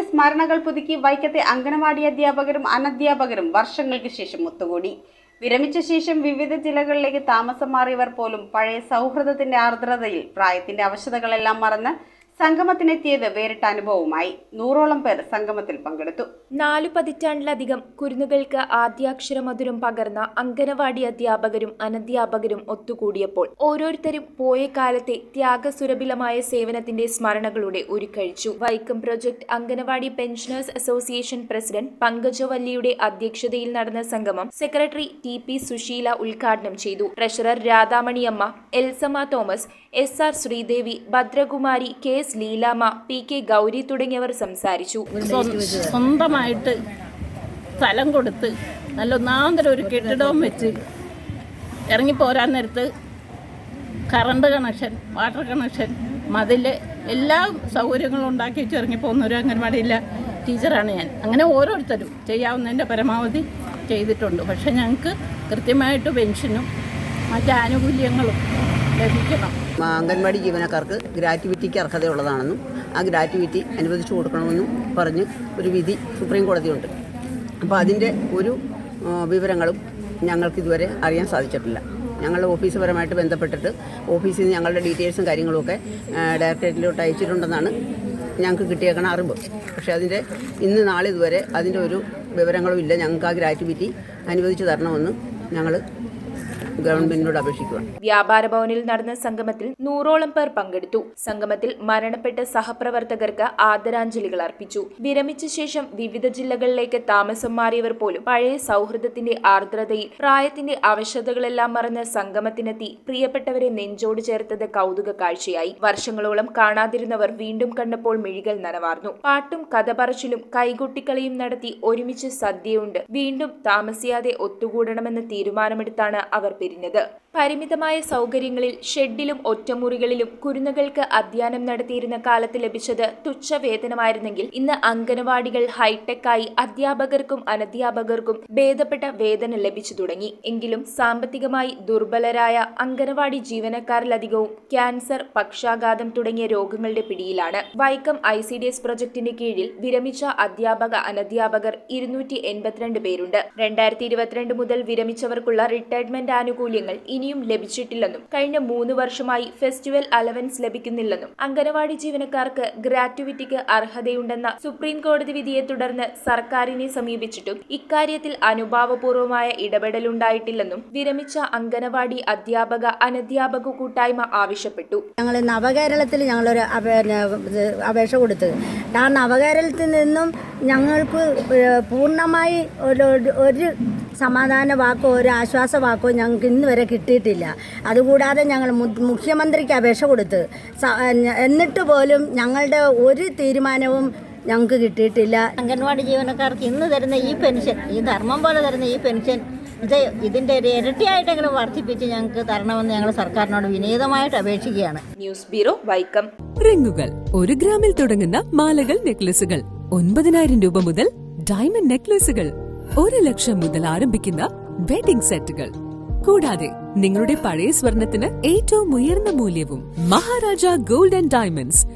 സ്മരണകൾ പുതുക്കി വൈക്കത്തെ അംഗനവാടി അധ്യാപകരും അനധ്യാപകരും വർഷങ്ങൾക്ക് ശേഷം ഒത്തുകൂടി. വിരമിച്ച ശേഷം വിവിധ ജില്ലകളിലേക്ക് താമസം മാറിയവർ പോലും പഴയ സൗഹൃദത്തിന്റെ ആർദ്രതയിൽ പ്രായത്തിന്റെ അവശതകളെല്ലാം മറന്ന് സംഗമത്തിനെത്തിയത് വേറിട്ട അനുഭവമായി. 100ഓളം പേർ സംഗമത്തിൽ പങ്കെടുത്തു. 4 പതിറ്റാണ്ടിലധികം കുരുന്നുകൾക്ക് ആദ്യാക്ഷരമധുരം പകർന്ന അംഗനവാടി അധ്യാപകരും അനധ്യാപകരും ഒത്തുകൂടിയപ്പോൾ ഓരോരുത്തരും പോയ കാലത്തെ ത്യാഗസുരഭിലമായ സേവനത്തിന്റെ സ്മരണകളുടെ ഉരുക്കഴിച്ചു. Vaikom project anganwadi pensioners association president പങ്കജവല്ലിയുടെ അധ്യക്ഷതയിൽ നടന്ന സംഗമം സെക്രട്ടറി TP സുശീല ഉദ്ഘാടനം ചെയ്തു. Treasurer Radhamaniyamma, Elsamma Thomas, SR Sreedevi, Bhadrakumari, KS Leelamma, PK Gowri തുടങ്ങിയവർ സംസാരിച്ചു. സ്വന്തമായിട്ട് സ്ഥലം കൊടുത്ത് നല്ല ഒന്നാന്തരം ഒരു കെട്ടിടവും വെച്ച് ഇറങ്ങിപ്പോരാൻ നേരത്ത് കറണ്ട് കണക്ഷൻ, വാട്ടർ കണക്ഷൻ, മതില് എല്ലാ സൗകര്യങ്ങളും ഉണ്ടാക്കി വെച്ച് ഇറങ്ങിപ്പോകുന്ന ഒരു അംഗൻവാടിയിലെ ടീച്ചറാണ് ഞാൻ. അങ്ങനെ ഓരോരുത്തരും ചെയ്യാവുന്നതിൻ്റെ പരമാവധി ചെയ്തിട്ടുണ്ട്. പക്ഷെ ഞങ്ങൾക്ക് കൃത്യമായിട്ട് പെൻഷനും മറ്റ് ആനുകൂല്യങ്ങളും ലഭിക്കണം. അംഗൻവാടി ജീവനക്കാർക്ക് ഗ്രാറ്റുവിറ്റിക്ക് അർഹതയുള്ളതാണെന്നും ആ ഗ്രാറ്റുവിറ്റി അനുവദിച്ചു കൊടുക്കണമെന്നും പറഞ്ഞ് ഒരു വിധി സുപ്രീം കോടതിയുണ്ട്. അപ്പോൾ അതിൻ്റെ ഒരു വിവരങ്ങളും ഞങ്ങൾക്ക് ഇതുവരെ അറിയാൻ സാധിച്ചിട്ടില്ല. ഞങ്ങളുടെ ഓഫീസ് പരമായിട്ട് ബന്ധപ്പെട്ടിട്ട് ഓഫീസിൽ നിന്ന് ഞങ്ങളുടെ ഡീറ്റെയിൽസും കാര്യങ്ങളുമൊക്കെ ഡയറക്ടറേറ്റിലോട്ട് അയച്ചിട്ടുണ്ടെന്നാണ് ഞങ്ങൾക്ക് കിട്ടിയേക്കണ അറിവ്. പക്ഷേ അതിൻ്റെ ഇന്ന് നാളെ ഇതുവരെ അതിൻ്റെ ഒരു വിവരങ്ങളും ഇല്ല. ഞങ്ങൾക്ക് ആ ഗ്രാറ്റുവിറ്റി അനുവദിച്ചു തരണമെന്ന് ഞങ്ങൾ ഗവൺമെന്റിനോട് അപേക്ഷിക്കുക. വ്യാപാര ഭവനിൽ നടന്ന സംഗമത്തിൽ 100ഓളം പേർ പങ്കെടുത്തു. സംഗമത്തിൽ മരണപ്പെട്ട സഹപ്രവർത്തകർക്ക് ആദരാഞ്ജലികൾ അർപ്പിച്ചു. വിരമിച്ച ശേഷം വിവിധ ജില്ലകളിലേക്ക് താമസം മാറിയവർ പോലും പഴയ സൗഹൃദത്തിന്റെ ആർദ്രതയിൽ പ്രായത്തിന്റെ അവശതകളെല്ലാം മറന്ന് സംഗമത്തിനെത്തി പ്രിയപ്പെട്ടവരെ നെഞ്ചോട് ചേർത്തത് കൗതുക കാഴ്ചയായി. വർഷങ്ങളോളം കാണാതിരുന്നവർ വീണ്ടും കണ്ടപ്പോൾ മിഴികൾ നനവാർന്നു. പാട്ടും കഥ പറച്ചിലും കൈകൊട്ടിക്കളിയും നടത്തി ഒരുമിച്ച് സദ്യയുണ്ട് വീണ്ടും താമസിയാതെ ഒത്തുകൂടണമെന്ന് തീരുമാനമെടുത്താണ് അവർ പിരിഞ്ഞത്. പരിമിതമായ സൗകര്യങ്ങളിൽ ഷെഡിലും ഒറ്റമുറികളിലും കുരുന്നുകൾക്ക് അധ്യയനം നടത്തിയിരുന്ന കാലത്ത് ലഭിച്ചത് തുച്ഛവേതനമായിരുന്നെങ്കിൽ ഇന്ന് അംഗനവാടികൾ ഹൈടെക്കായി അധ്യാപകർക്കും അനധ്യാപകർക്കും ഭേദപ്പെട്ട വേതനം ലഭിച്ചു തുടങ്ങി. എങ്കിലും സാമ്പത്തികമായി ദുർബലരായ അംഗനവാടി ജീവനക്കാരിലധികവും ക്യാൻസർ, പക്ഷാഘാതം തുടങ്ങിയ രോഗങ്ങളുടെ പിടിയിലാണ്. വൈക്കം ICDS പ്രൊജക്ടിന്റെ കീഴിൽ വിരമിച്ച അധ്യാപക അനധ്യാപകർ 282 പേരുണ്ട്. 2022 മുതൽ വിരമിച്ചവർക്കുള്ള റിട്ടയർമെന്റ് ആനുകൂല്യങ്ങൾ ഇനിയും ലഭിച്ചിട്ടില്ലെന്നും കഴിഞ്ഞ 3 വർഷമായി ഫെസ്റ്റിവൽ അലവൻസ് ലഭിക്കുന്നില്ലെന്നും അംഗനവാടി ജീവനക്കാർക്ക് ഗ്രാറ്റുവിറ്റിക്ക് അർഹതയുണ്ടെന്ന സുപ്രീം കോടതി വിധിയെ തുടർന്ന് സർക്കാരിനെ സമീപിച്ചിട്ടും ഇക്കാര്യത്തിൽ അനുഭാവപൂർവമായ ഇടപെടലുണ്ടായിട്ടില്ലെന്നും വിരമിച്ച അംഗനവാടി അധ്യാപക അനധ്യാപക കൂട്ടായ്മ ആവശ്യപ്പെട്ടു. ഞങ്ങൾ നവകേരളത്തിൽ ഞങ്ങളൊരു അപേക്ഷ കൊടുത്തു. ആ നവകേരളത്തിൽ നിന്നും ഞങ്ങൾക്ക് പൂർണ്ണമായി ഒരു സമാധാന വാക്കോ ഒരു ആശ്വാസ വാക്കോ ഞങ്ങൾക്ക് ഇന്ന് വരെ കിട്ടിയിട്ടില്ല. അതുകൂടാതെ ഞങ്ങൾ മുഖ്യമന്ത്രിക്ക് അപേക്ഷ കൊടുത്ത് എന്നിട്ട് പോലും ഞങ്ങളുടെ ഒരു തീരുമാനവും ഞങ്ങൾക്ക് കിട്ടിയിട്ടില്ല. അംഗൻവാടി ജീവനക്കാർക്ക് ഇന്ന് തരുന്ന ഈ പെൻഷൻ, ഈ ധർമ്മം പോലെ തരുന്ന ഈ പെൻഷൻ ഇതിൻ്റെ ഒരു ഇരട്ടിയായിട്ടെങ്കിലും വർദ്ധിപ്പിച്ച് ഞങ്ങൾക്ക് തരണമെന്ന് ഞങ്ങൾ സർക്കാരിനോട് വിനീതമായിട്ട് അപേക്ഷിക്കുകയാണ്. News bureau, Vaikom. റിങ്ങുകൾ 1 ഗ്രാമിൽ തുടങ്ങുന്ന മാലകൾ, നെക്ലസുകൾ 9,000 രൂപ മുതൽ ഡയമണ്ട് നെക്ലസുകൾ 1 ലക്ഷം മുതൽ ആരംഭിക്കുന്ന വെഡിംഗ് സെറ്റുകൾ. കൂടാതെ നിങ്ങളുടെ പഴയ സ്വർണത്തിന് ഏറ്റവും ഉയർന്ന മൂല്യവും മഹാരാജ ഗോൾഡ് ആൻഡ് ഡയമണ്ട്സ്